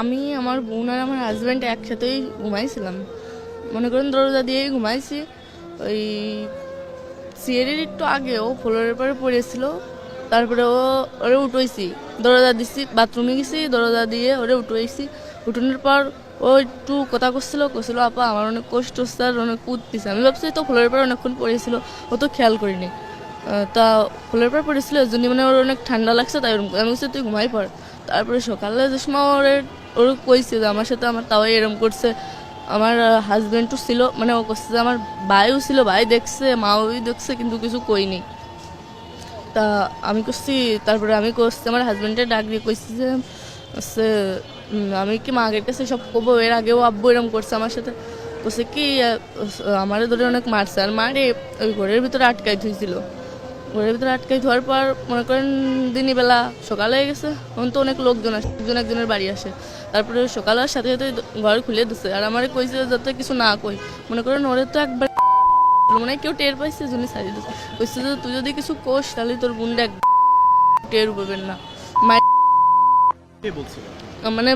আমি আমার বোন আর আমার হাজব্যান্ড একসাথেই ঘুমাইছিলাম, মনে করেন দরজা দিয়েই ঘুমাইছি। ওই সিঁড়ির একটু আগে ও ফ্লোরের পরে পড়েছিল, তারপরে ওরে উঠেছি, দরজা দিছি, বাথরুমে গেছি, দরজা দিয়ে ওরে উঠেছি। উঠানোর পর ও একটু কথা করছিল আপা আমার অনেক কষ্ট হচ্ছে আর অনেক কুদতেছে। আমি ভাবছি তো ফ্লোরের পরে অনেকক্ষণ পড়েছিল, ও তো খেয়াল করিনি। তা ফ্লোরের পর পড়েছিল এর জন্য মানে ওর অনেক ঠান্ডা লাগছে, তাই আমি বলছি তুই ঘুমাই পড়। তারপরে সকালে যে সময় ওর কইছে যে আমার সাথে আমার তাও এরম করছে। আমার হাজব্যান্ডও ছিল, মানে ও করছে যে আমার ভাইও ছিল, ভাই দেখছে, মাও দেখছে, কিন্তু কিছু কইনি। তা আমি করছি, তারপরে আমি করছি আমার হাজব্যান্ডের ডাক দিয়ে কইছি যে হচ্ছে আমি কি মাগের কাছে সব কবো, এর আগেও আব্বু এরম করছে আমার সাথে। বলছে কি আমারে ধরে অনেক মারছে, আর মারে ওই ঘরের ভিতরে আটকাই থুইছিল। ঘরের ভিতরে আটকাই ধোয়ার পর মনে করেন দিনই বেলা সকাল হয়ে গেছে, তখন তো অনেক লোকজন আসে, একজন একজনের বাড়ি আসে। তারপরে সকালের সাথে সাথে ঘর খুলে দিচ্ছে, আর আমারে কইছে যাতে কিছু না কই। মনে করেন ওরে তো একবার মানে কেউ টের পাইছে জন্য ছাড়িয়ে দিচ্ছে। কইছে যে তুই যদি কিছু কোস তাহলে তোর বোনটা টের পাবেন না। মানে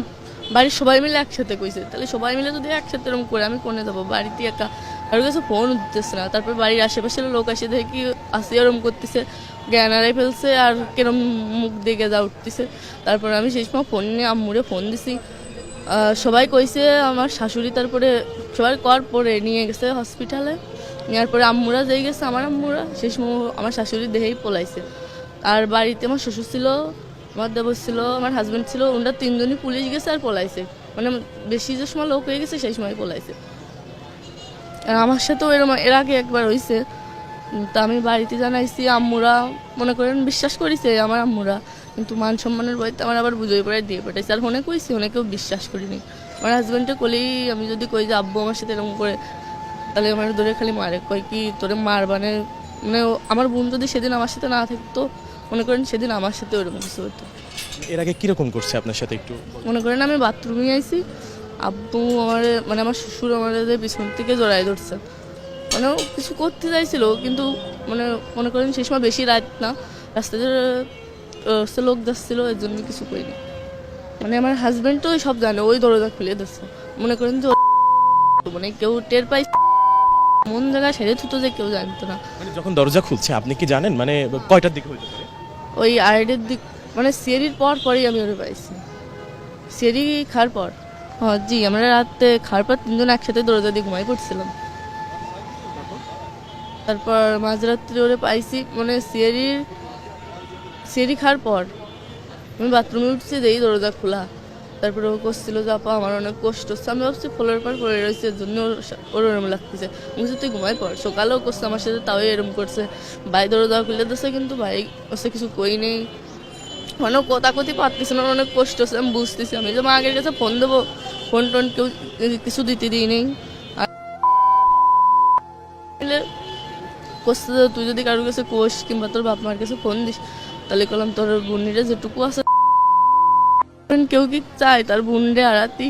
বাড়ির সবাই মিলে একসাথে কইছে, তাহলে সবাই মিলে যদি একসাথে এরকম করে আমি কোনে যাবো, বাড়িতে একা কারোর কাছে ফোন দিতেছে না। তারপর বাড়ির আশেপাশের লোক আসে দেখে কি আসে এরম করতেছে, জ্ঞান হারাই ফেলছে আর কেরম মুখ দেখে যা উঠতেছে। তারপর আমি সেই সময় ফোন নিয়ে আম্মুরে ফোন দিছি। সবাই কইছে আমার শাশুড়ি, তারপরে সবাই কর পরে নিয়ে গেছে হসপিটালে। নেওয়ার পরে আম্মুরা যেই গেছে, আমার আম্মুরা সেই সময় আমার শাশুড়ি দেহেই পলাইছে। আর বাড়িতে আমার শ্বশুর ছিল, আমার দেবর ছিল, আমার হাজব্যান্ড ছিল, ওনারা তিনজনই পুলিশ গেছে আর পলাইছে। মানে বেশি যে সময় লোক হয়ে গেছে সেই সময় পলাইছে। আর আমার সাথেও এরকম এর আগে একবার হয়েছে। তা আমি বাড়িতে জানাইছি, আম্মুরা মনে করেন বিশ্বাস করেছে আমার আম্মুরা, কিন্তু মান সম্মানের বইতে আমার আবার বুঝে পড়ে দিয়ে পাঠাইছে। আর ফোনে কইছি, অনেকেও বিশ্বাস করিনি। আমার হাজব্যান্ডে কলেই আমি যদি কই যে আব্বু আমার সাথে এরকম করে, তাহলে আমার ধরে খালি মারে, কয় কি তোরে মার মানে আমার বোন যদি সেদিন আমার সাথে না থাকতো, মনে করেন সেদিন আমার সাথে ওরকম কিছু হতো। এর আগে কিরকম করছে আপনার সাথে একটু? মনে করেন আমি বাথরুমে আইছি, আব্বু আমার মানে আমার শ্বশুর আমার পিছন থেকে জড়াই ধরছে, মানে ও কিছু করতে চাইছিল, কিন্তু মানে মনে করেন সেই সময় বেশি রাত না, রাস্তাতে লোক যাচ্ছিল, এর জন্য কিছু করিনি। মানে আমার হাজব্যান্ড তো সব জানে, ওই দরজা খুলে দিচ্ছে। মনে করেন যে মানে কেউ টের পাই মন জায়গায় সেরে থুতো যে কেউ জানতো না। মানে যখন দরজা খুলছে আপনি কি জানেন মানে কয়টার দিকে হইতে পারে? ওই আড়াইটের দিক, মানে সিঁড়ির পরেই আমি ওরে পাইছি, সিঁড়ি খাওয়ার পর। হ্যাঁ জি, আমরা রাতে খাওয়ার পর তিনজন একসাথে দরজা দিয়ে ঘুমাই পড়ছিলাম। তারপর মাঝরাত্রি ওরে পাইছি, মানে সিঁড়ি খাওয়ার পর আমি বাথরুমে উঠছি, যেই দরজা খোলা। তারপরে ও করছিল যে আপা আমার অনেক কষ্ট হচ্ছে। আমি ভাবছি ফ্লোরের পর পড়ে রয়েছে, এর জন্য ওর ওরম লাগতেছে। বলছি তুই ঘুমাই পড়। সকালেও করছে আমার সাথে, তাও এরম করছে। ভাই দরজা খুলে দিচ্ছে, কিন্তু ভাই হচ্ছে কিছু কই নেই, মানে কথা কথি পারতেছে না, অনেক কষ্ট হচ্ছে। আমি বুঝতেছি, আমি যে মা আগের কাছে ফোন দেবো, ফোন টোন কেউ কিছু দিতে দিই নেই। আর করছে যে তুই যদি কারোর কাছে কোষ কিংবা তোর বাপ মার কাছে ফোন দিস, তাহলে করলাম তোর বোনরা যেটুকু আছে, কেউ কি চায় তার বোনরে হারাতি?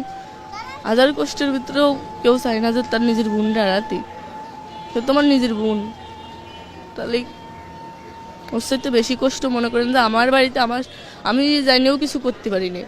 হাজার কষ্টের ভিতরেও কেউ চায় না যে তার নিজের বোনরে হারাতি। সে তোমার নিজের বোন, তাহলে ওর সাথে বেশি কষ্ট মনে করেন যে আমার বাড়িতে আমি জানিও কিছু করতে পারিনি।